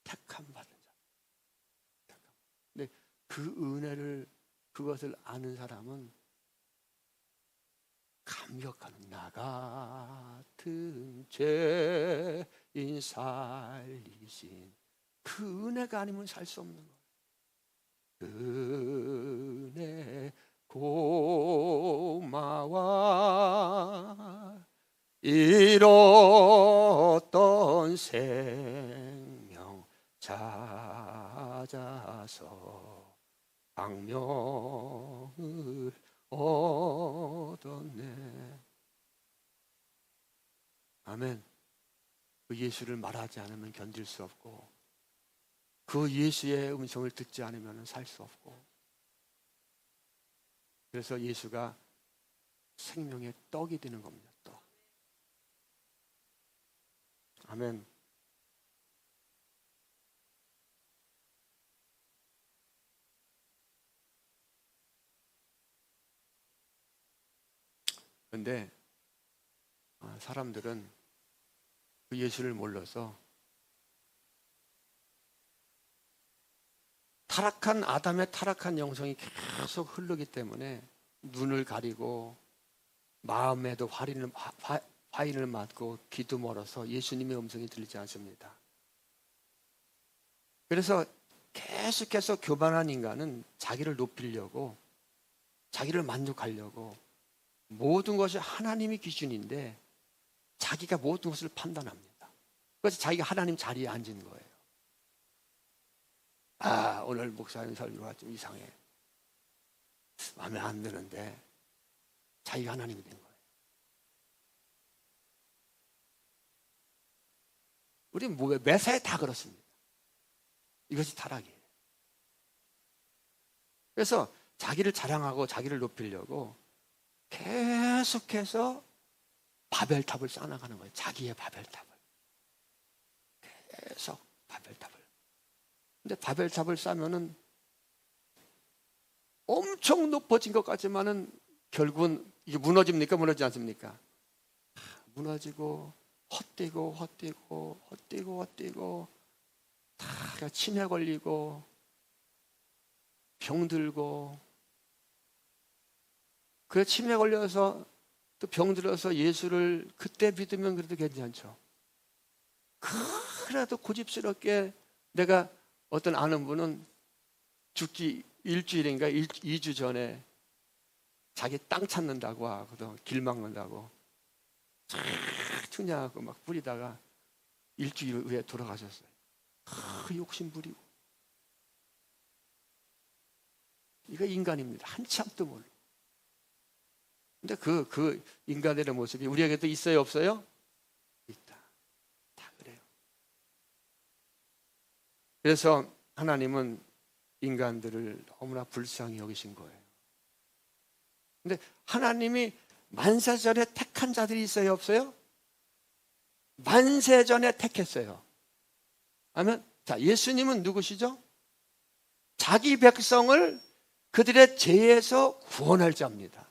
Speaker 1: 택함 받은 자. 근데 그 은혜를 그것을 아는 사람은 감격하는 나 같은 죄인 살리신 그 은혜가 아니면 살 수 없는 거예요. 은혜 고마워 잃었던 생명 찾아서 광명을 얻었네. 아멘. 그 예수를 말하지 않으면 견딜 수 없고 그 예수의 음성을 듣지 않으면 살 수 없고 그래서 예수가 생명의 떡이 되는 겁니다. 떡. 아멘. 그런데 사람들은 그 예수를 몰라서 타락한 아담의 타락한 영성이 계속 흐르기 때문에 눈을 가리고 마음에도 화인을 맞고 귀도 멀어서 예수님의 음성이 들리지 않습니다. 그래서 계속해서 교만한 인간은 자기를 높이려고, 자기를 만족하려고 모든 것이 하나님이 기준인데 자기가 모든 것을 판단합니다. 그래서 자기가 하나님 자리에 앉은 거예요. 아, 오늘 목사님 설교가 좀 이상해, 마음에 안 드는데 자기가 하나님이 된 거예요. 우리는 매사에 다 그렇습니다. 이것이 타락이에요. 그래서 자기를 자랑하고 자기를 높이려고 계속해서 바벨탑을 쌓아나가는 거예요. 자기의 바벨탑을. 계속 바벨탑을. 근데 바벨탑을 쌓으면은 엄청 높아진 것 같지만은 결국은 이게 무너집니까? 무너지지 않습니까? 무너지고 헛되고 다 치매 걸리고 병들고, 그 치매 걸려서 또 병들어서 예수를 그때 믿으면 그래도 괜찮죠. 그래도 고집스럽게, 내가 어떤 아는 분은 죽기 일주일인가 2주 전에 자기 땅 찾는다고 하거든. 길 막는다고 쫙 막 뿌리다가 일주일 후에 돌아가셨어요. 그 욕심 부리고. 이거 인간입니다. 한참도 모르고. 근데 그 인간의 모습이 우리에게도 있어요, 없어요? 있다. 다 그래요. 그래서 하나님은 인간들을 너무나 불쌍히 여기신 거예요. 근데 하나님이 만세전에 택한 자들이 있어요, 없어요? 만세전에 택했어요. 아멘. 자, 예수님은 누구시죠? 자기 백성을 그들의 죄에서 구원할 자입니다.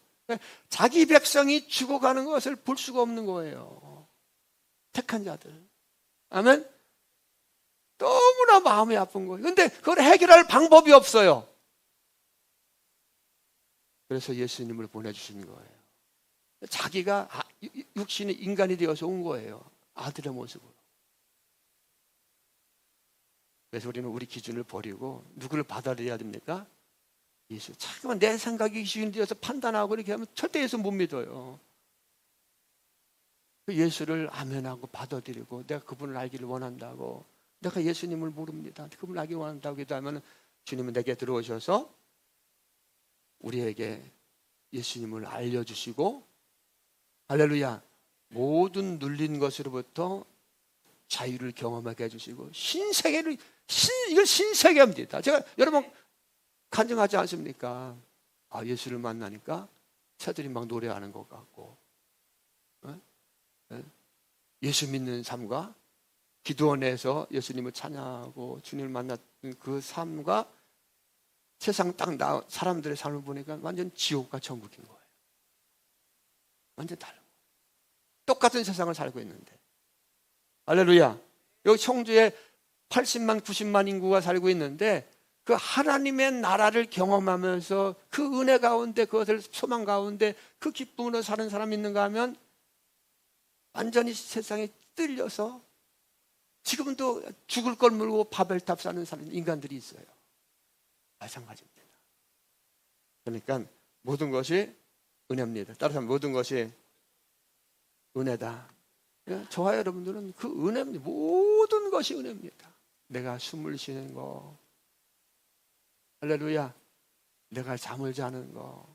Speaker 1: 자기 백성이 죽어가는 것을 볼 수가 없는 거예요. 택한 자들. 아멘. 너무나 마음이 아픈 거예요. 근데 그걸 해결할 방법이 없어요. 그래서 예수님을 보내주신 거예요. 자기가 육신의 인간이 되어서 온 거예요. 아들의 모습으로. 그래서 우리는 우리 기준을 버리고 누구를 받아들여야 됩니까? 예수. 잠깐만 내 생각이 기준이 되어서 판단하고 이렇게 하면 절대 예수 못 믿어요. 그 예수를 아멘하고 받아들이고, 내가 그분을 알기를 원한다고, 내가 예수님을 모릅니다, 그분을 알기 원한다고 기도하면 주님은 내게 들어오셔서 우리에게 예수님을 알려주시고, 할렐루야, 모든 눌린 것으로부터 자유를 경험하게 해주시고, 이걸 신세계입니다. 제가 여러분 간증하지 않습니까? 아, 예수를 만나니까 새들이 막 노래하는 것 같고, 예수 믿는 삶과 기도원에서 예수님을 찬양하고 주님을 만났던 그 삶과 세상 딱 사람들의 삶을 보니까 완전 지옥과 천국인 거예요. 완전 다른 거예요. 똑같은 세상을 살고 있는데. 할렐루야. 여기 청주에 80만 90만 인구가 살고 있는데, 그 하나님의 나라를 경험하면서 그 은혜 가운데, 그것을 소망 가운데 그 기쁨으로 사는 사람이 있는가 하면 완전히 세상에 뜰려서 지금도 죽을 걸 물고 바벨탑 사는 인간들이 있어요. 마찬가지입니다. 그러니까 모든 것이 은혜입니다. 따라서 모든 것이 은혜다. 저와 여러분들은 그 은혜입니다. 모든 것이 은혜입니다. 내가 숨을 쉬는 거, 할렐루야, 내가 잠을 자는 거,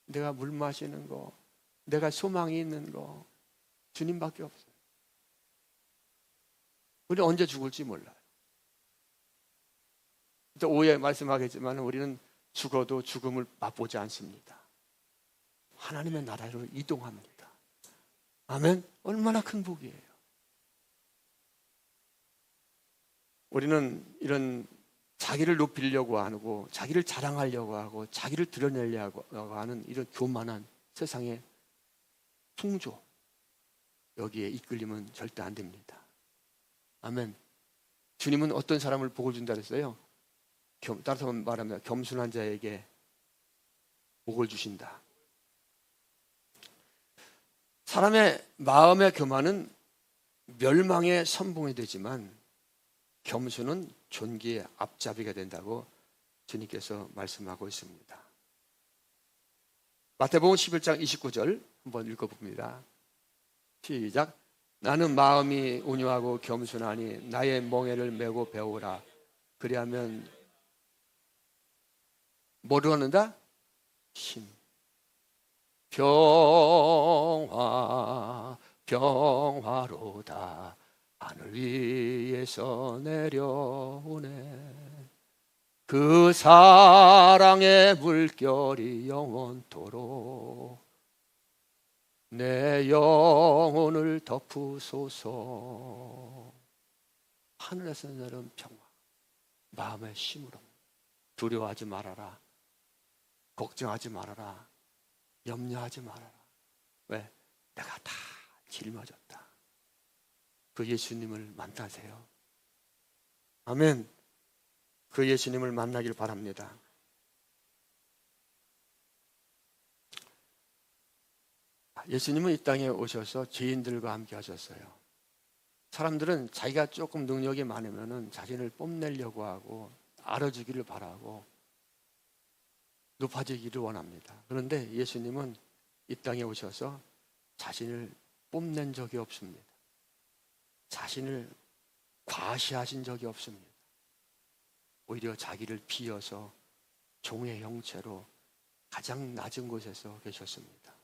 Speaker 1: 내가 물 마시는 거, 내가 소망이 있는 거, 주님밖에 없어요. 우리는 언제 죽을지 몰라요. 또 오해 말씀하겠지만 우리는 죽어도 죽음을 맛보지 않습니다. 하나님의 나라로 이동합니다. 아멘. 얼마나 큰 복이에요. 우리는 이런 자기를 높이려고 하고, 자기를 자랑하려고 하고, 자기를 드러내려고 하는 이런 교만한 세상의 풍조, 여기에 이끌리면 절대 안 됩니다. 아멘. 주님은 어떤 사람을 복을 준다 그랬어요? 따라서 말하면 겸손한 자에게 복을 주신다. 사람의 마음의 교만은 멸망의 선봉이 되지만 겸손은 존귀의 앞잡이가 된다고 주님께서 말씀하고 있습니다. 마태복음 11장 29절 한번 읽어봅니다. 시작. 나는 마음이 온유하고 겸손하니 나의 멍에를 메고 배우라. 그리하면 뭐를 얻는다? 심. 평화로다. 하늘 위에서 내려오네. 그 사랑의 물결이 영원토록 내 영혼을 덮으소서. 하늘에서 내려온 평화, 마음의 심으로. 두려워하지 말아라. 걱정하지 말아라. 염려하지 말아라. 왜? 내가 다 짊어졌다. 그 예수님을 만나세요. 아멘. 그 예수님을 만나길 바랍니다. 예수님은 이 땅에 오셔서 죄인들과 함께 하셨어요. 사람들은 자기가 조금 능력이 많으면 자신을 뽐내려고 하고 알아주기를 바라고 높아지기를 원합니다. 그런데 예수님은 이 땅에 오셔서 자신을 뽐낸 적이 없습니다. 자신을 과시하신 적이 없습니다. 오히려 자기를 비워서 종의 형체로 가장 낮은 곳에서 계셨습니다.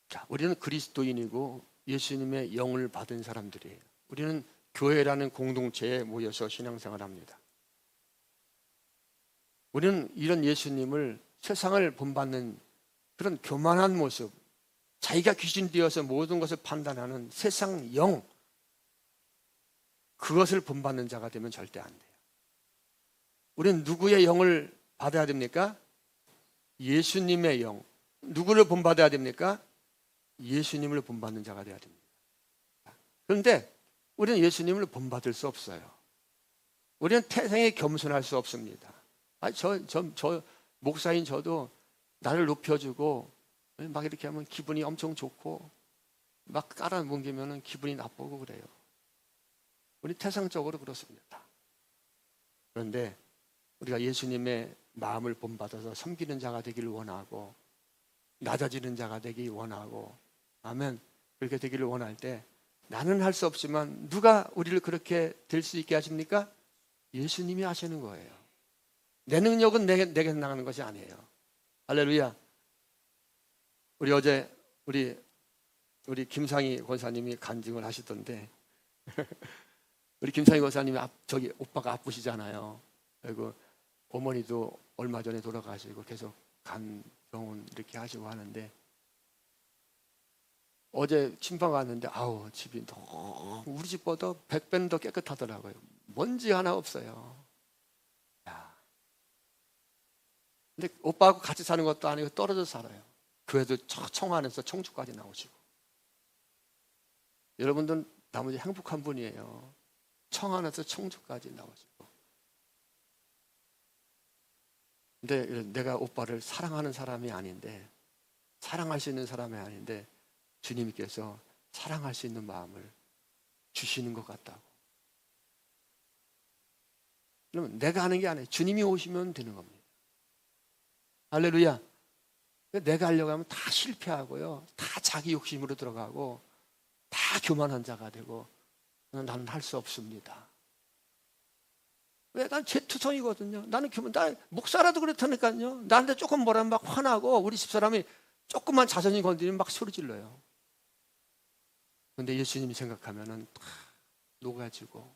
Speaker 1: 자, 우리는 그리스도인이고 예수님의 영을 받은 사람들이에요. 우리는 교회라는 공동체에 모여서 신앙생활합니다. 우리는 이런 예수님을 세상을 본받는 그런 교만한 모습, 자기가 귀신 되어서 모든 것을 판단하는 세상 영, 그것을 본받는 자가 되면 절대 안 돼요. 우리는 누구의 영을 받아야 됩니까? 예수님의 영. 누구를 본받아야 됩니까? 예수님을 본받는 자가 되어야 됩니다. 그런데 우리는 예수님을 본받을 수 없어요. 우리는 태생에 겸손할 수 없습니다. 저 목사인 저도 나를 높여주고 막 이렇게 하면 기분이 엄청 좋고 막 깔아뭉개면 기분이 나쁘고 그래요. 우리 태생적으로 그렇습니다. 그런데 우리가 예수님의 마음을 본받아서 섬기는 자가 되기를 원하고 낮아지는 자가 되기 원하고, 아멘. 그렇게 되기를 원할 때 나는 할 수 없지만 누가 우리를 그렇게 될 수 있게 하십니까? 예수님이 하시는 거예요. 내 능력은 내게 나가는 것이 아니에요. 할렐루야. 우리 어제 우리 김상희 권사님이 간증을 하시던데 우리 김상희 권사님이 저기 오빠가 아프시잖아요. 그리고 어머니도 얼마 전에 돌아가시고 계속 간 병원 이렇게 하시고 하는데 어제 침방 갔는데 아우 집이 너무 우리 집보다 100배는 더 깨끗하더라고요. 먼지 하나 없어요. 야. 근데 오빠하고 같이 사는 것도 아니고 떨어져 살아요. 교회도 청안에서 청주까지 나오시고. 여러분들은 나머지 행복한 분이에요. 청안에서 청주까지 나오시고. 근데 내가 오빠를 사랑하는 사람이 아닌데, 사랑할 수 있는 사람이 아닌데 주님께서 사랑할 수 있는 마음을 주시는 것 같다고. 그러면 내가 하는 게 아니에요. 주님이 오시면 되는 겁니다. 할렐루야. 내가 하려고 하면 다 실패하고요. 다 자기 욕심으로 들어가고 다 교만한 자가 되고 나는 할 수 없습니다. 왜? 난 죄투성이거든요. 나는 나 목사라도 그렇다니까요. 나한테 조금 뭐라면 막 화나고 우리 집사람이 조금만 자존심 건드리면 막 소리 질러요. 그런데 예수님이 생각하면은 다 녹아지고,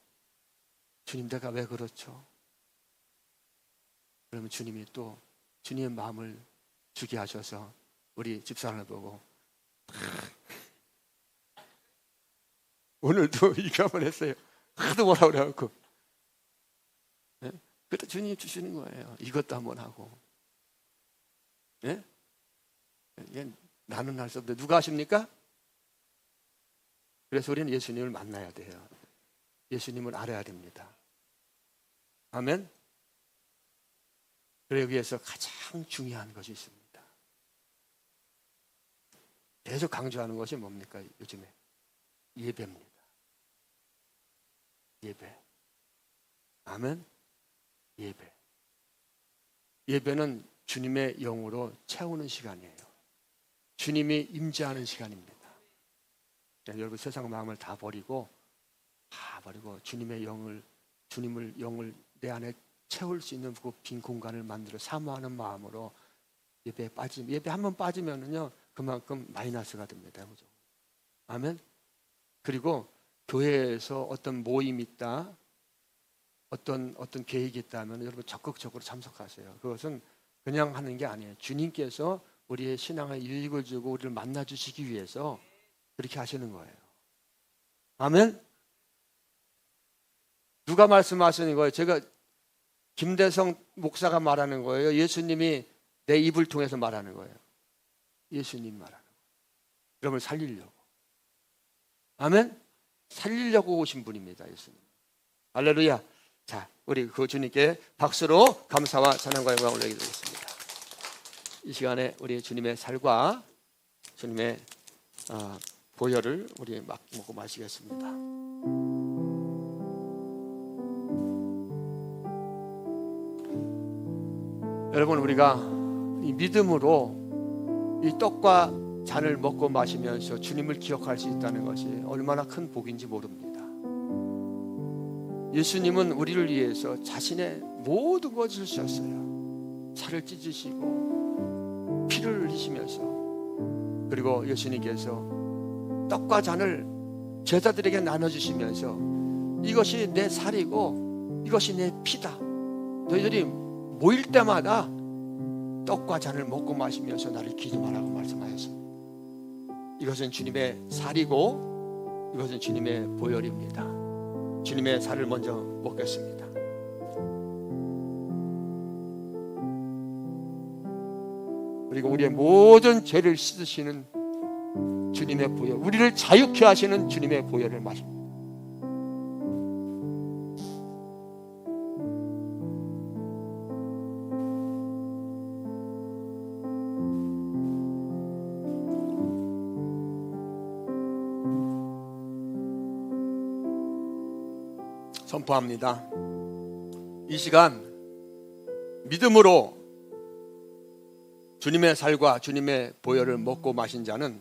Speaker 1: 주님 내가 왜 그렇죠? 그러면 주님이 또 주님의 마음을 주게 하셔서 우리 집사람을 보고 오늘도 이거 한번 했어요. 하도 뭐라 그래갖고. 네? 그때 주님이 주시는 거예요. 이것도 한번 하고. 네? 나는 할 수 없는데 누가 하십니까? 그래서 우리는 예수님을 만나야 돼요. 예수님을 알아야 됩니다. 아멘. 그리고 여기에서 가장 중요한 것이 있습니다. 계속 강조하는 것이 뭡니까? 요즘에 예배입니다. 예배. 아멘. 예배. 예배는 주님의 영으로 채우는 시간이에요. 주님이 임재하는 시간입니다. 여러분 세상 마음을 다 버리고 주님의 영을 영을 내 안에 채울 수 있는 그 빈 공간을 만들어 사모하는 마음으로 예배에 빠지면, 예배 한번 빠지면은요 그만큼 마이너스가 됩니다. 그죠? 아멘. 그리고 교회에서 어떤 모임이 있다, 어떤 계획이 있다면 여러분 적극적으로 참석하세요. 그것은 그냥 하는 게 아니에요. 주님께서 우리의 신앙에 유익을 주고 우리를 만나 주시기 위해서 그렇게 하시는 거예요. 아멘. 누가 말씀하시는 거예요? 제가 김대성 목사가 말하는 거예요? 예수님이 내 입을 통해서 말하는 거예요? 예수님 말하는 거예요. 여러분을 살리려고. 아멘. 살리려고 오신 분입니다. 예수님. 할렐루야. 자, 우리 그 주님께 박수로 감사와 찬양과 영광을 올려드리겠습니다. 이 시간에 우리 주님의 살과 주님의 보혈을 우리 먹고 마시겠습니다. 여러분, 우리가 이 믿음으로 이 떡과 잔을 먹고 마시면서 주님을 기억할 수 있다는 것이 얼마나 큰 복인지 모릅니다. 예수님은 우리를 위해서 자신의 모든 것을 주셨어요. 살을 찢으시고 피를 흘리시면서, 그리고 예수님께서 떡과 잔을 제자들에게 나눠주시면서 이것이 내 살이고 이것이 내 피다. 너희들이 모일 때마다 떡과 잔을 먹고 마시면서 나를 기도하라고 말씀하셨습니다. 이것은 주님의 살이고 이것은 주님의 보혈입니다. 주님의 살을 먼저 먹겠습니다. 그리고 우리의 모든 죄를 씻으시는 주님의 보혈, 우리를 자유케 하시는 주님의 보혈을 마십니다. 선포합니다. 이 시간 믿음으로 주님의 살과 주님의 보혈을 먹고 마신 자는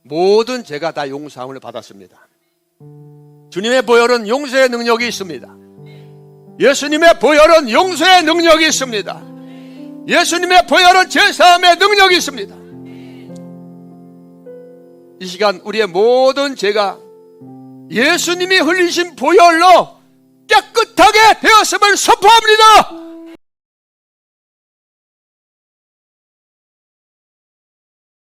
Speaker 1: 모든 죄가 다 용서함을 받았습니다. 주님의 보혈은 용서의 능력이 있습니다. 예수님의 보혈은 용서의 능력이 있습니다. 예수님의 보혈은 죄사함의 능력이 있습니다. 이 시간 우리의 모든 죄가 예수님이 흘리신 보혈로 깨끗하게 되었음을 선포합니다.